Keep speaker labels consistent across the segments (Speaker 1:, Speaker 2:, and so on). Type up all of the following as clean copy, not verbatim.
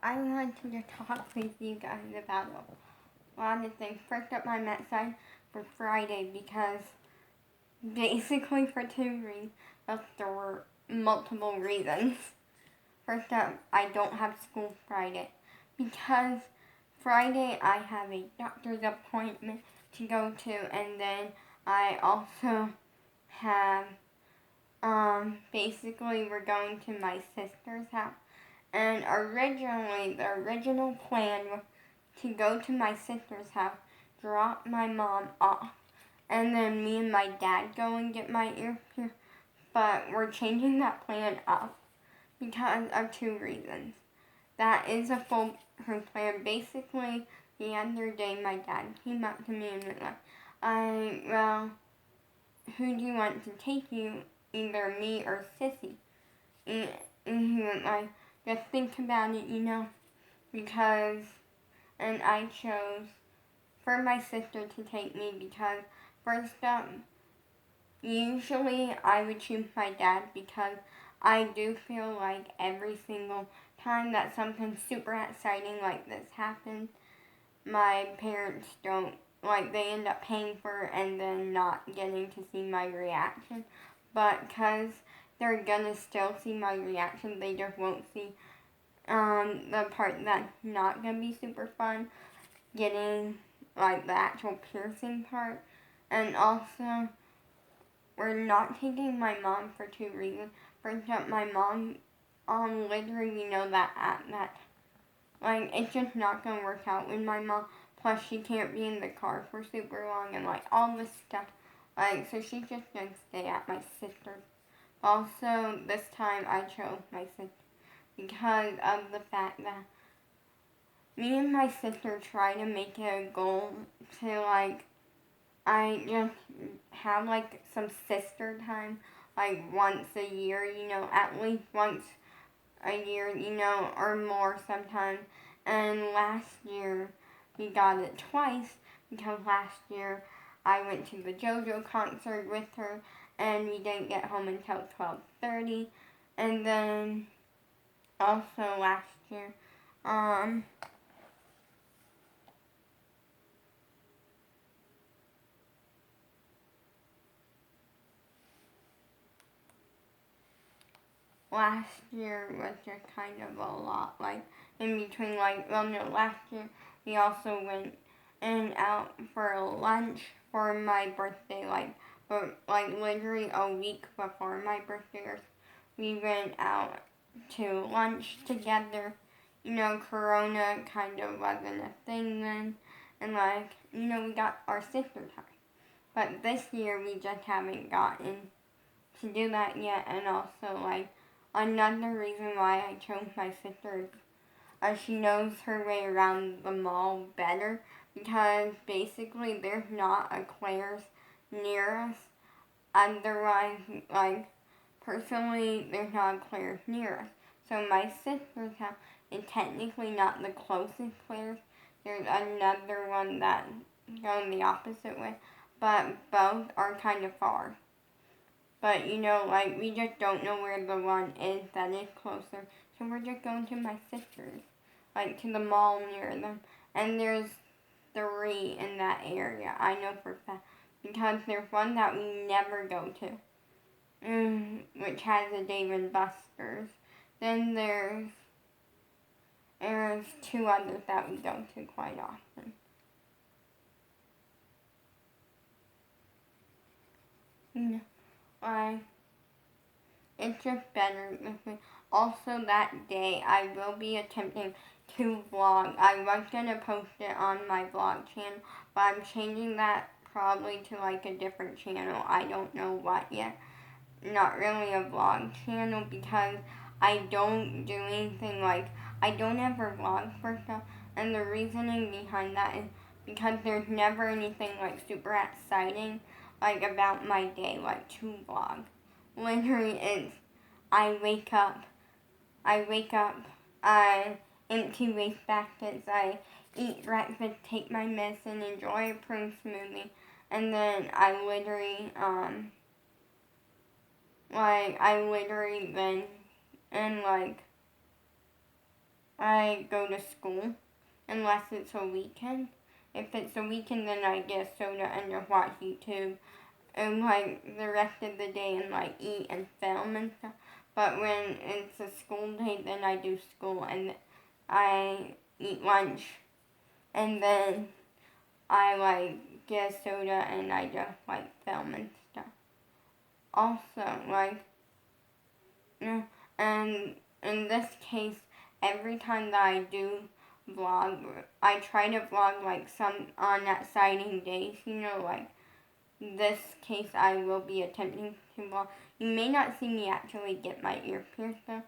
Speaker 1: I wanted to talk with you guys about a lot of things. First up, I'm excited for Friday because basically for two reasons. There were multiple reasons. First up, I don't have school Friday because Friday I have a doctor's appointment to go to, and then I also have basically we're going to my sister's house. And originally, the original plan was to go to my sister's house, drop my mom off, and then me and my dad go and get my earpiece. But we're changing that plan up because of two reasons. That is a foolproof plan. Basically, the other day my dad came up to me and was like, well, who do you want to take you? Either me or Sissy. And he was like, just think about it, because, and I chose for my sister to take me because, first up, usually I would choose my dad because I do feel like every single time that something super exciting like this happens, my parents don't, they end up paying for it and then not getting to see my reaction. But because they're gonna still see my reaction, they just won't see the part that's not gonna be super fun, getting the actual piercing part. And also, we're not taking my mom for two reasons. First up, my mom, literally, that at that, it's just not gonna work out with my mom. Plus, she can't be in the car for super long and all this stuff. So she's just gonna stay at my sister's. Also, this time I chose my sister because of the fact that me and my sister try to make it a goal to I just have some sister time once a year, at least once a year, or more sometimes. And last year we got it twice because last year I went to the JoJo concert with her and we didn't get home until 12:30. And then also last year, last year was just kind of a lot, in between, last year we also went out for lunch for my birthday, but literally a week before my birthday, we went out to lunch together. Corona kind of wasn't a thing then, and we got our sister time. But this year we just haven't gotten to do that yet, and also another reason why I chose my sister is she knows her way around the mall better because basically there's not a Claire's near us. Otherwise, personally, there's not a Claire's near us. So my sister's house is technically not the closest Claire's. There's another one that's going the opposite way, but both are kind of far. But, we just don't know where the one is that is closer. So we're just going to my sister's, to the mall near them. And there's 3 in that area, I know for a fact. Because there's one that we never go to, which has a Dave & Buster's. Then there's 2 others that we go to quite often. It's just better with me. Also, that day, I will be attempting to vlog. I was going to post it on my vlog channel, but I'm changing that probably to a different channel. I don't know what yet. Not really a vlog channel because I don't do anything I don't ever vlog for stuff. And the reasoning behind that is because there's never anything super exciting about my day to vlog. Literally, it's I wake up, I empty waste baskets, I eat breakfast, take my medicine, enjoy a prune smoothie, and then I literally then, and I go to school unless it's a weekend. If it's a weekend, then I get a soda and just watch YouTube and like the rest of the day and like eat and film and stuff. But when it's a school day, then I do school and I eat lunch and then I like get a soda and I just like film and stuff. Also, like, and in this case, every time that I do vlog, I try to vlog like some on exciting days, like this case I will be attempting to vlog. You may not see me actually get my ear pierced though.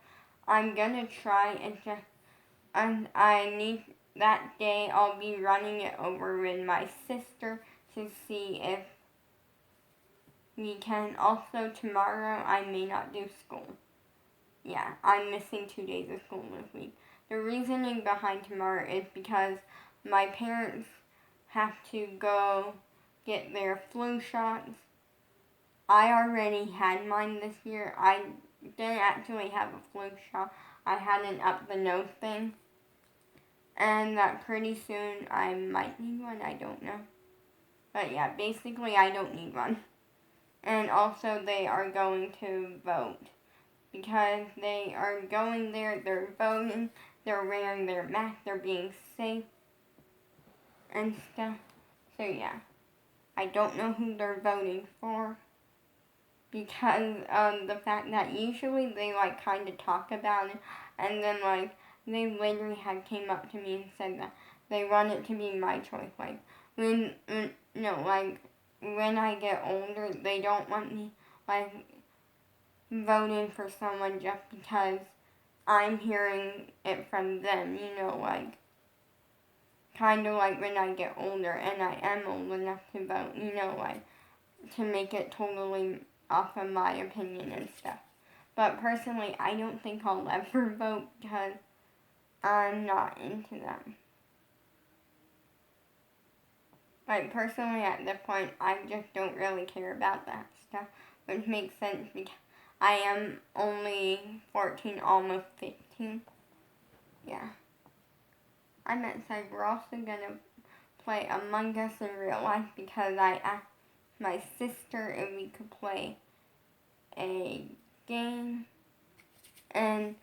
Speaker 1: I'm gonna try and just, and I need, that day I'll be running it over with my sister to see if we can. Also tomorrow I may not do school. Yeah, I'm missing 2 days of school this week. The reasoning behind tomorrow is because my parents have to go get their flu shots. I already had mine this year. I didn't actually have a flu shot. I had an up the nose thing. And that pretty soon I might need one, I don't know. But yeah, basically I don't need one. And also they are going to vote. Because they are going there, they're voting, they're wearing their mask, they're being safe and stuff. So yeah, I don't know who they're voting for because of the fact that usually they like kind of talk about it and then like they literally had came up to me and said that they want it to be my choice. Like when when I get older, they don't want me like voting for someone just because I'm hearing it from them, like kind of like when I get older and I am old enough to vote, like to make it totally off of my opinion and stuff. But personally, I don't think I'll ever vote because I'm not into them. Like personally, at this point, I just don't really care about that stuff, which makes sense because I am only 14, almost 15. Yeah. I'm excited. We're also gonna play Among Us in real life because I asked my sister if we could play a game and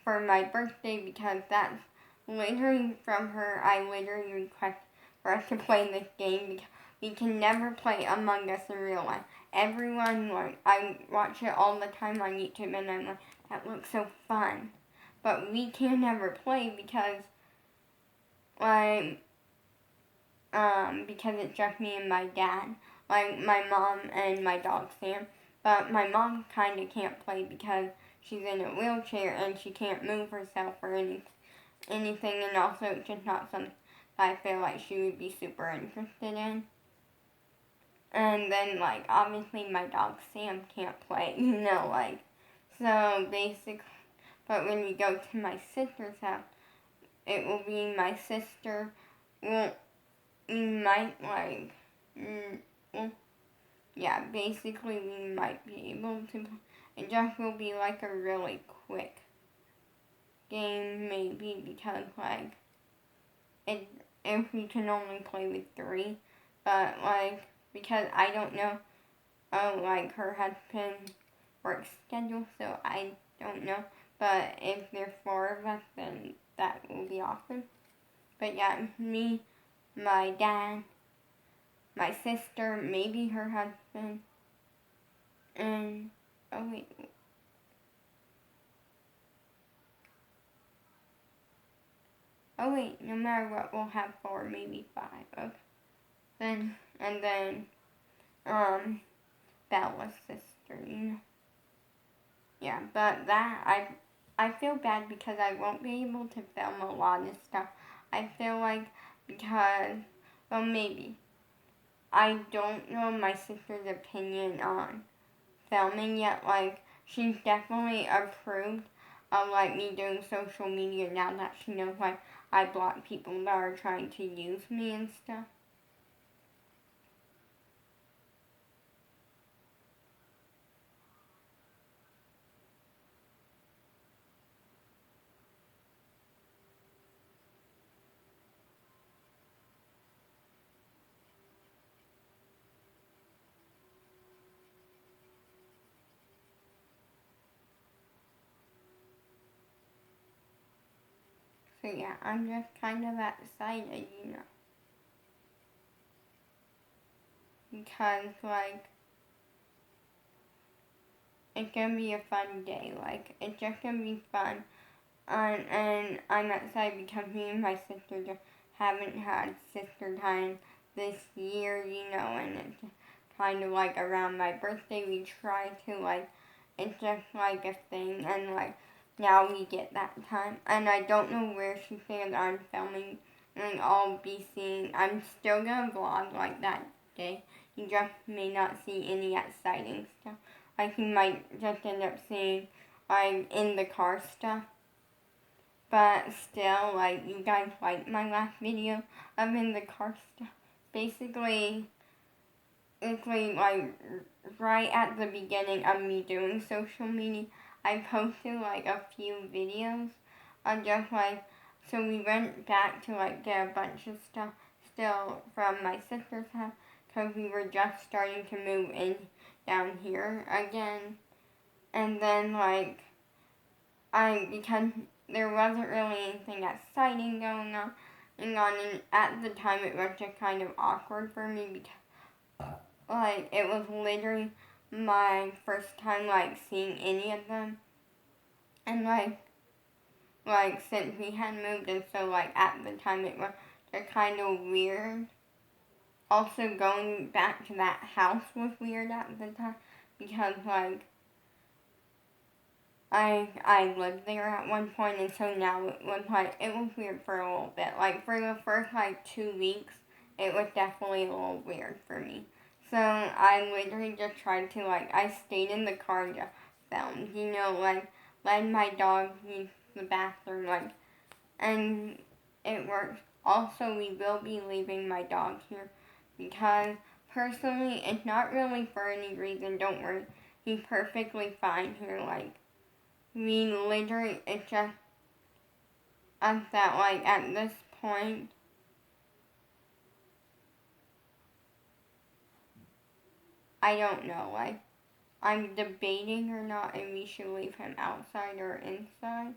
Speaker 1: for my birthday because that's literally from her. I literally request for us to play this game because we can never play Among Us in real life. Everyone, like, I watch it all the time on YouTube and I'm like, that looks so fun. But we can never play because, like, because it's just me and my dad, like my mom and my dog Sam. But my mom kind of can't play because she's in a wheelchair and she can't move herself or anything, and also it's just not something I feel like she would be super interested in. And then, like, obviously my dog Sam can't play, like, so basically, but when we go to my sister's house, it will be my sister won't, might, like, well, yeah, basically we might be able to, it just will be, like, a really quick game, maybe, because, like, if we can only play with 3, but, like, because I don't know, like, her husband work schedule, so I don't know, but if there's 4 of us, then that will be awesome. But yeah, me, my dad, my sister, maybe her husband, and, oh wait, no matter what, we'll have 4, maybe 5, okay. And then, Bella's sister, Yeah, but that, I feel bad because I won't be able to film a lot of stuff. I feel like because, well, maybe. I don't know my sister's opinion on filming yet. Like, she's definitely approved of, like, me doing social media now that she knows, like, I block people that are trying to use me and stuff. So yeah, I'm just kind of excited, because like it's gonna be a fun day. Like it's just gonna be fun. And I'm excited because me and my sister just haven't had sister time this year, and it's kind of like around my birthday we try to like, it's just like a thing, and like now we get that time. And I don't know where she thinks I'm filming, and I'll be seeing, I'm still gonna vlog like that day. You just may not see any exciting stuff. Like you might just end up seeing like in the car stuff. But still, like, you guys liked my last video of in the car stuff. Basically, like, right at the beginning of me doing social media, I posted, like, a few videos on just, like, so we went back to, like, get a bunch of stuff still from my sister's house, because we were just starting to move in down here again. And then, like, because there wasn't really anything exciting going on, and at the time it was just kind of awkward for me because, like, it was literally my first time, like, seeing any of them, and, like, since we had moved, and so, like, at the time it was just kind of weird. Also, going back to that house was weird at the time, because, like, I lived there at one point, and so now it was weird for a little bit. Like, for the first, 2 weeks, it was definitely a little weird for me. So, I literally just tried to, I stayed in the car and just filmed, led my dog use the bathroom, and it worked. Also, we will be leaving my dog here, because, personally, it's not really for any reason, don't worry. He's perfectly fine here, we literally, it's just that, at this point, I don't know, I'm debating or not if we should leave him outside or inside.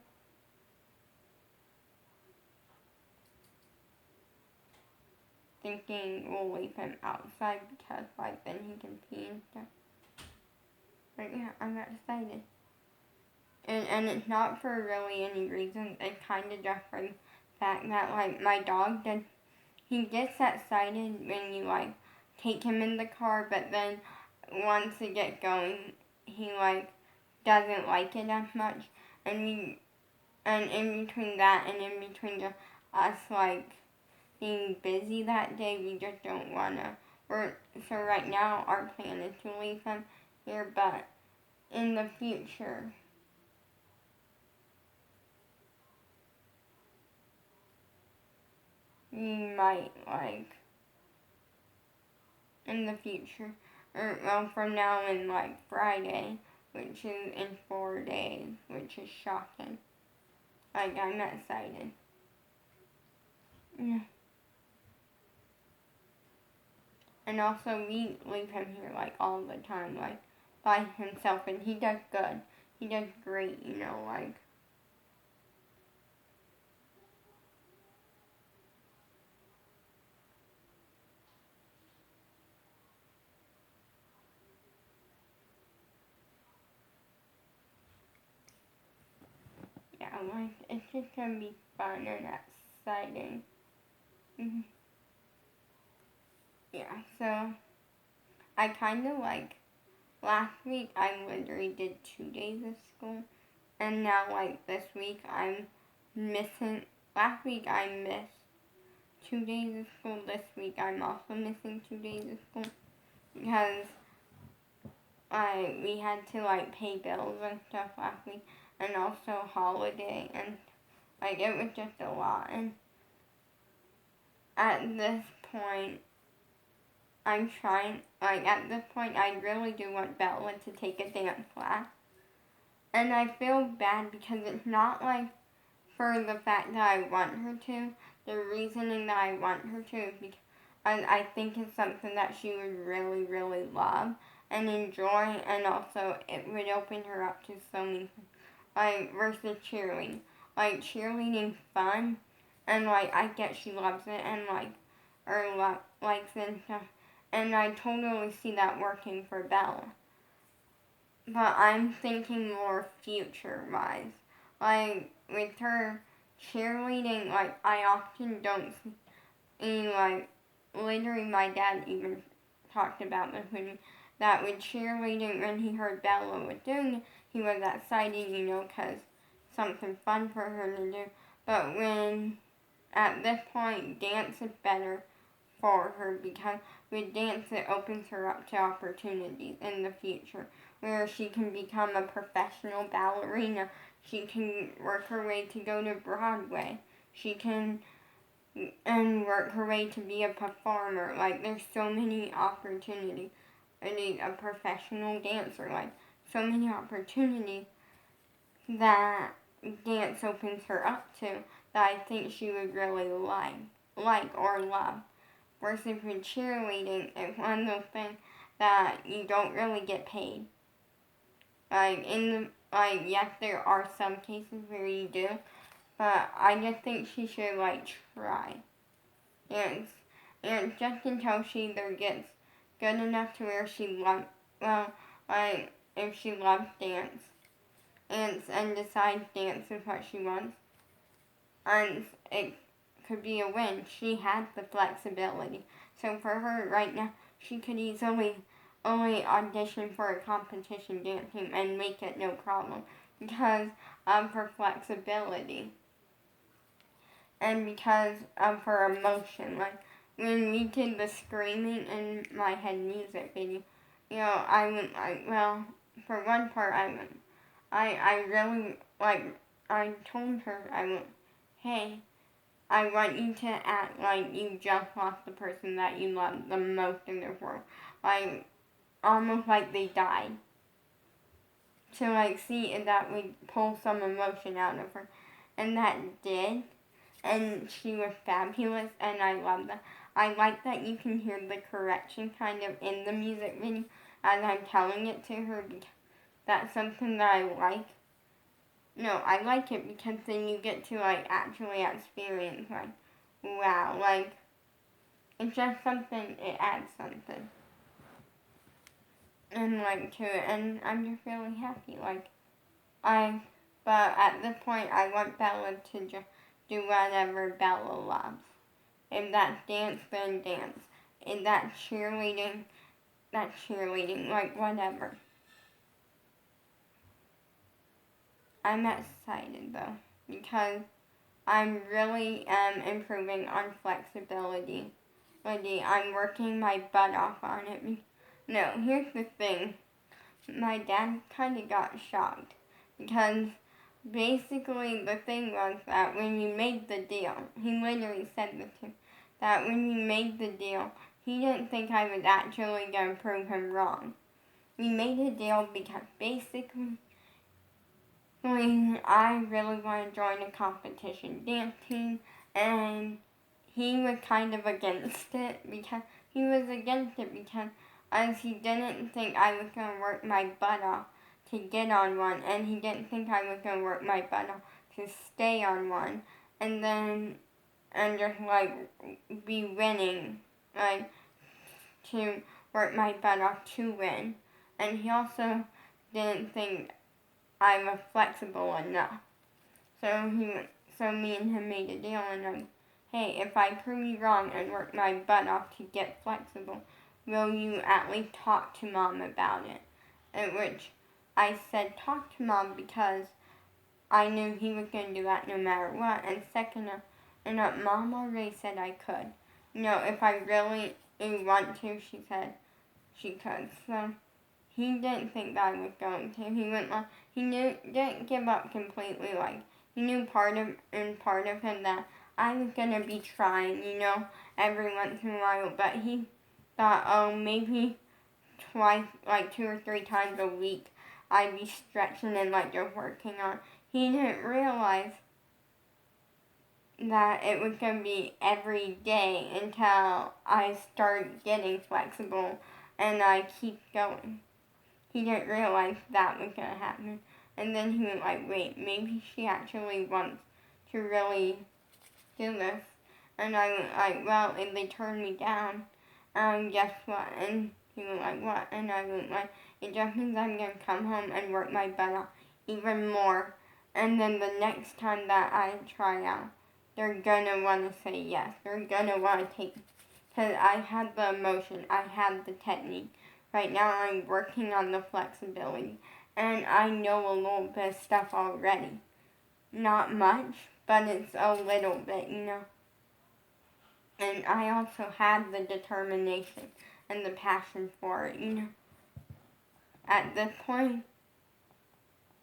Speaker 1: Thinking we'll leave him outside because, then he can pee and stuff. But yeah, I'm excited. And it's not for really any reason. It's kind of just for the fact that, my dog he gets excited when you, take him in the car, but then once it gets going, he, doesn't like it as much. And in between that and in between just us, being busy that day, we just don't wanna. So right now, our plan is to leave him here, but in the future, we might, in the future, or, well, from now in, Friday, which is in 4 days, which is shocking. I'm excited. Yeah. And also, we leave him here, all the time, by himself, and he does good. He does great, yeah, it's just gonna be fun and exciting. Mm-hmm. Yeah, so, I kind of, last week I literally did 2 days of school, and now, this week I'm missing, last week I missed 2 days of school. This week I'm also missing 2 days of school, because we had to, pay bills and stuff last week, and also holiday, and, it was just a lot, and at this point, I'm trying, at this point, I really do want Bella to take a dance class. And I feel bad because it's not, for the fact that I want her to. The reasoning that I want her to is because I think it's something that she would really, really love and enjoy, and also it would open her up to so many things. Versus cheerleading. like cheerleading fun, and like I get she loves it and like likes it and stuff, and I totally see that working for Bella. But I'm thinking more future wise. Like with her cheerleading, like I often don't see like literally my dad even talked about this with me, that with cheerleading when he heard Bella was doing it, he was excited, you know, because something fun for her to do. But when at this point dance is better for her, because with dance it opens her up to opportunities in the future where she can become a professional ballerina. She can work her way to go to Broadway. She can and work her way to be a performer. Like there's so many opportunities. A professional dancer. Like so many opportunities that dance opens her up to that I think she would really like or love. Versus with cheerleading, it's one of those things that you don't really get paid. Yes, there are some cases where you do, but I just think she should like try. And and just until she either gets good enough to where she loves, if she loves dance and decides dance is what she wants, and it could be a win. She has the flexibility. So for her right now, she could easily only audition for a competition dance team and make it no problem because of her flexibility and because of her emotion. Like when we did the screaming in my head music video, you know, for one part I really, like, I told her, hey, I want you to act like you just lost the person that you love the most in the world. Like, almost like they died. To, like, see if that would pull some emotion out of her. And that did. And she was fabulous, and I love that. I like that you can hear the correction kind of in the music video as I'm telling it to her, because that's something that I like. No, I like it because then you get to like actually experience like, wow, like it's just something, it adds something. And like to it, and I'm just really happy. But at this point I want Bella to just do whatever Bella loves. If that's dance, then dance. If that's cheerleading, like whatever. I'm excited though, because I'm really improving on flexibility. I'm working my butt off on it. No, here's the thing. My dad kind of got shocked because basically the thing was that when we made the deal, he literally said this to me, that when we made the deal, he didn't think I was actually going to prove him wrong. We made a deal because basically I really want to join a competition dance team, and he was kind of against it because as he didn't think I was going to work my butt off to get on one, and he didn't think I was going to work my butt off to stay on one, and just like be winning, like to work my butt off to win. And he also didn't think I was flexible enough. So me and him made a deal, and hey, if I prove you wrong and work my butt off to get flexible, will you at least talk to Mom about it? At which I said talk to Mom because I knew he was going to do that no matter what. And second, Mom already said I could. If I really want to, she said she could. So he didn't think that I was going to. Didn't give up completely. Like, he knew part of him that I was going to be trying, every once in a while. But he thought, oh, maybe twice, like 2 or 3 times a week, I'd be stretching and like just working on. He didn't realize that it was going to be every day until I start getting flexible and I keep going. He didn't realize that was going to happen. And then he was like, wait, maybe she actually wants to really do this. And I was like, well, if they turn me down, guess what? And he was like, what? And I was like, it just means I'm going to come home and work my butt off even more. And then the next time that I try out, they're going to want to say yes. They're going to want to take, because I have the emotion, I have the technique. Right now I'm working on the flexibility. And I know a little bit of stuff already. Not much, but it's a little bit, you know. And I also have the determination and the passion for it, you know. At this point,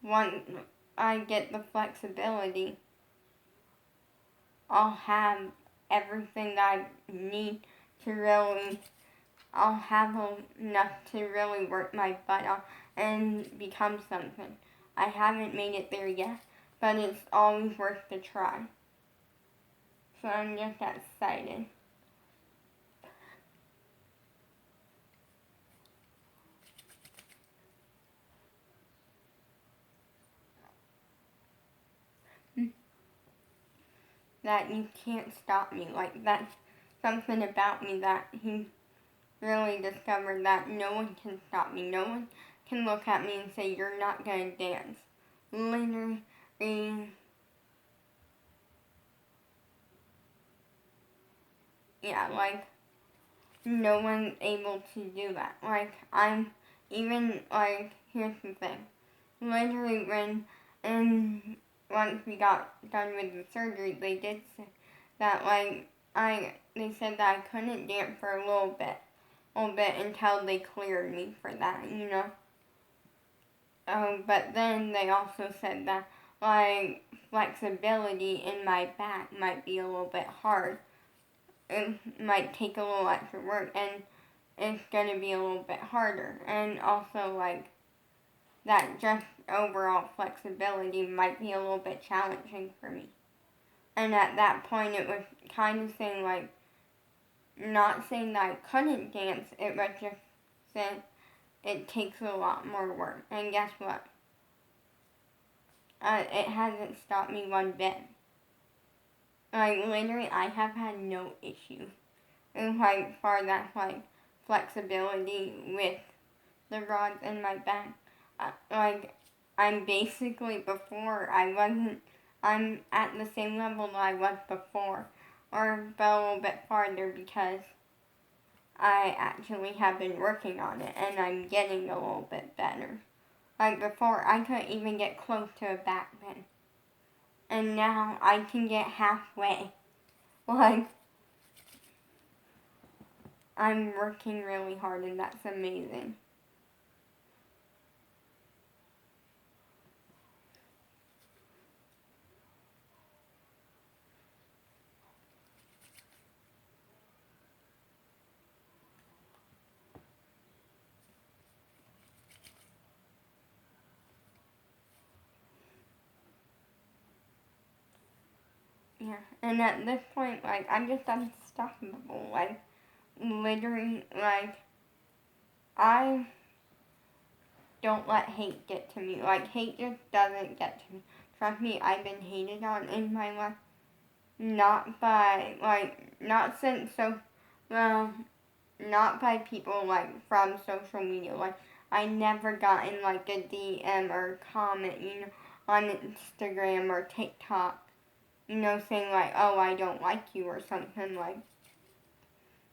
Speaker 1: once I get the flexibility, I'll have everything that I need to really, I'll have enough to really work my butt off and become something. I haven't made it there yet, but it's always worth the try. So I'm just excited. That you can't stop me. Like, that's something about me that he really discovered, that no one can stop me. No one can look at me and say, you're not going to dance. Literally, yeah, like, no one's able to do that. Like, here's the thing. Literally, and once we got done with the surgery, they did say that, like, they said that I couldn't dance for a little bit until they cleared me for that, you know. But then they also said that, like, flexibility in my back might be a little bit hard. It might take a little extra work, and it's going to be a little bit harder. And also, like, that just overall flexibility might be a little bit challenging for me. And at that point, it was kind of saying, like, not saying that I couldn't dance, it was just saying it takes a lot more work. And guess what? It hasn't stopped me one bit. Like, literally, I have had no issue. And, like, far that's, like, flexibility with the rods in my back. Like, I'm basically I'm at the same level that I was before, or but a little bit farther, because I actually have been working on it, and I'm getting a little bit better. Like, before, I couldn't even get close to a back bend, and now I can get halfway. Like, I'm working really hard, and that's amazing. Yeah, and at this point, like, I'm just unstoppable. Like, literally, like, I don't let hate get to me. Like, hate just doesn't get to me. Trust me, I've been hated on in my life. Not by, like, not since so, well, not by people, like, from social media. Like, I never got in, like, a DM or comment, you know, on Instagram or TikTok, you know, saying, like, oh, I don't like you or something, like,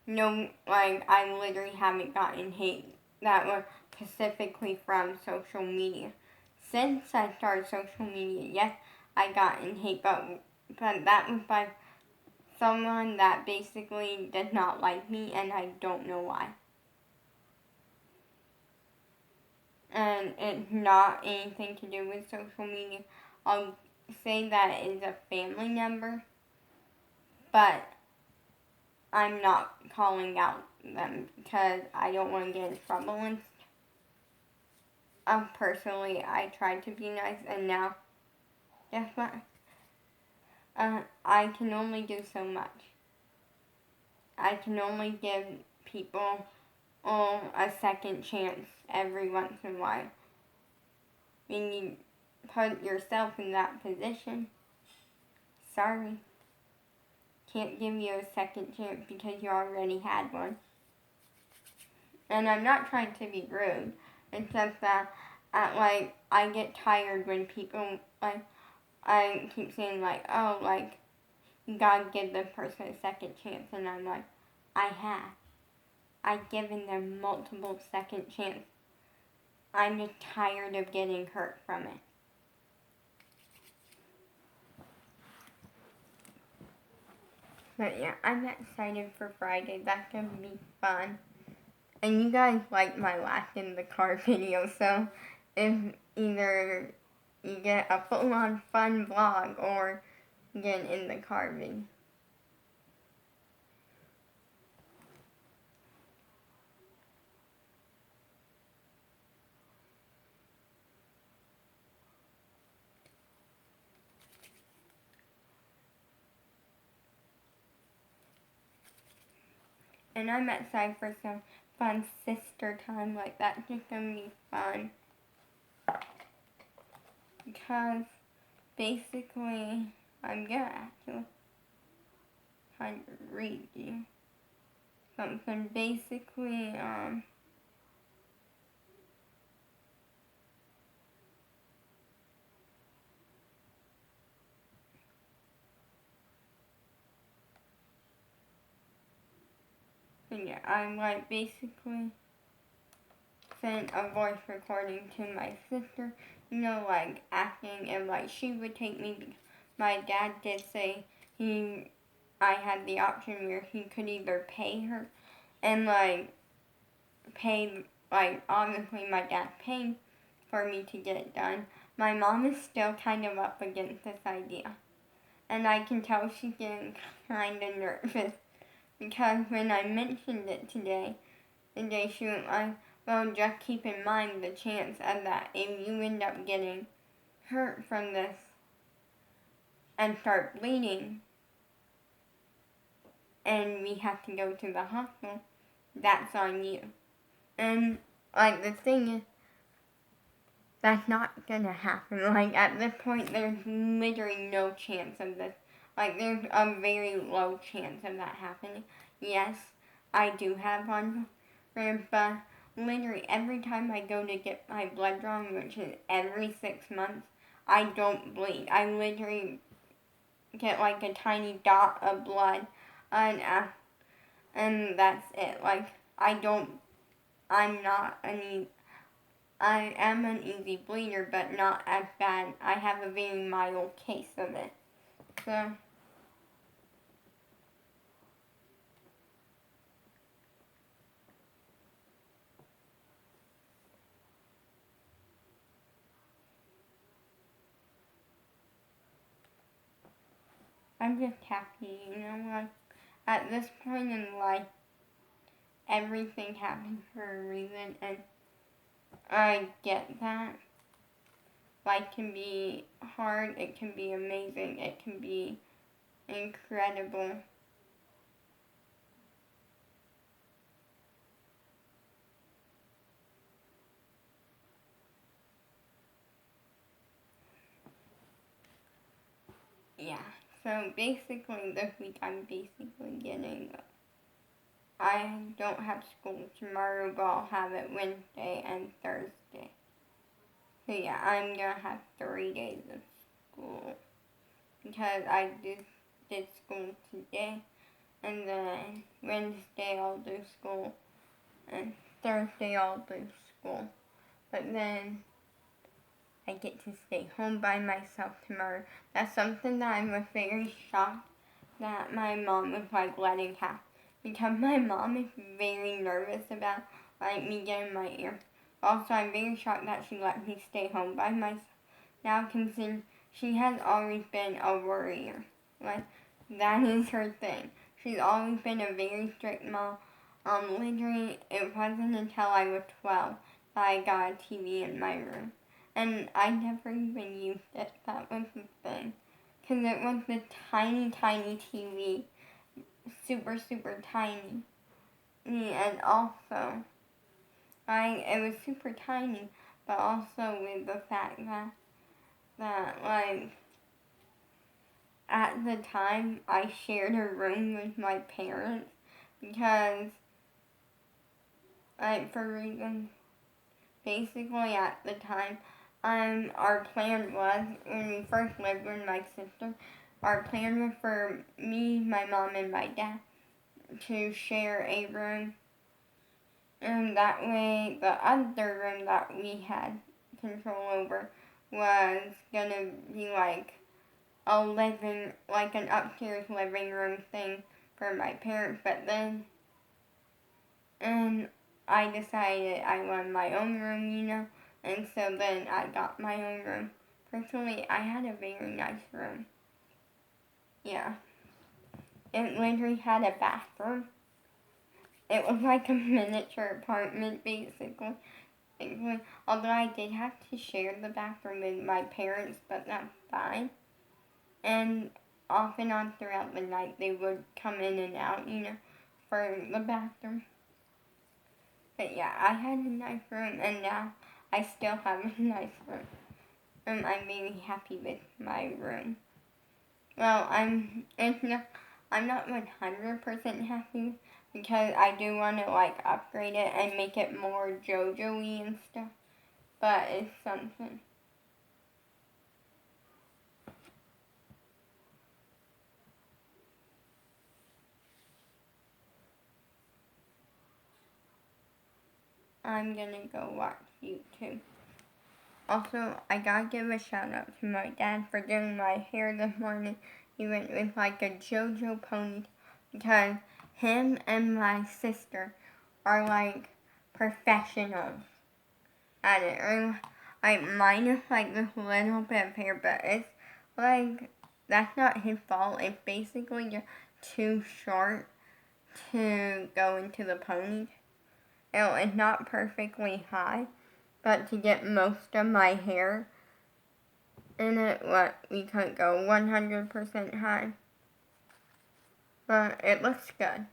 Speaker 1: no, like, I literally haven't gotten hate that was specifically from social media. Since I started social media, yes, I got in hate, but that was by someone that basically did not like me, and I don't know why. And it's not anything to do with social media. I'll say that it is a family member, but I'm not calling out them because I don't want to get in trouble. And personally, I tried to be nice, and now, guess what? I can only do so much. I can only give people a second chance every once in a while. When you put yourself in that position, sorry. Can't give you a second chance because you already had one. And I'm not trying to be rude. It's just that, I get tired when people, I keep saying, oh, you gotta give the person a second chance. And I'm like, I have. I've given them multiple second chances. I'm just tired of getting hurt from it. But yeah, I'm excited for Friday. That's gonna be fun. And you guys liked my laugh in the car video, so if either you get a full-on fun vlog or get in the car video. And I'm excited for some fun sister time, that's just gonna be fun. Because basically, I'm gonna actually kind of read you something. Basically, yeah, I'm basically sent a voice recording to my sister, asking if she would take me. My dad did say I had the option where he could either pay her and pay, obviously my dad paid for me to get it done. My mom is still kind of up against this idea. And I can tell she's getting kind of nervous because when I mentioned it today she was like, well, just keep in mind the chance of that if you end up getting hurt from this and start bleeding and we have to go to the hospital, that's on you. And, the thing is, that's not gonna happen. At this point, there's literally no chance of this. There's a very low chance of that happening. Yes, I do have one, but literally every time I go to get my blood drawn, which is every 6 months, I don't bleed. I literally get a tiny dot of blood, and that's it. I am an easy bleeder, but not as bad. I have a very mild case of it. So, I'm just happy, at this point in life, everything happens for a reason, and I get that. Life can be hard, it can be amazing, it can be incredible. Yeah, so basically this week I'm I don't have school tomorrow, but I'll have it Wednesday and Thursday. So yeah, I'm gonna have 3 days of school because I did school today, and then Wednesday I'll do school, and Thursday I'll do school. But then I get to stay home by myself tomorrow. That's something that I was very shocked that my mom was letting happen, because my mom is very nervous about me getting my ear. Also, I'm very shocked that she let me stay home by myself. Now, considering she has always been a worrier. That is her thing. She's always been a very strict mom. Literally, it wasn't until I was 12 that I got a TV in my room. And I never even used it. That was the thing. Because it was the tiny, tiny TV. Super, super tiny. And also, it was super tiny, but also with the fact that at the time I shared a room with my parents because, like, for reasons, basically at the time, our plan was, when we first lived with my sister, our plan was for me, my mom, and my dad to share a room, and that way the other room that we had control over was gonna be like an upstairs living room thing for my parents, but then, and I decided I wanted my own room, and so then I got my own room. Personally, I had a very nice room. Yeah. It literally had a bathroom. It was like a miniature apartment, basically. Although I did have to share the bathroom with my parents, but that's fine. And off and on throughout the night, they would come in and out, for the bathroom. But yeah, I had a nice room, and now I still have a nice room. And I'm really happy with my room. Well, I'm not 100% happy because I do want to upgrade it and make it more JoJo-y and stuff. But it's something. I'm gonna go watch YouTube. Also, I gotta give a shout out to my dad for doing my hair this morning. He went with a JoJo pony because him and my sister are professionals at it. Or mine is this little bit of hair, but it's that's not his fault. It's basically just too short to go into the pony. It's not perfectly high, but to get most of my hair in it, we couldn't go 100% high. But it looks good.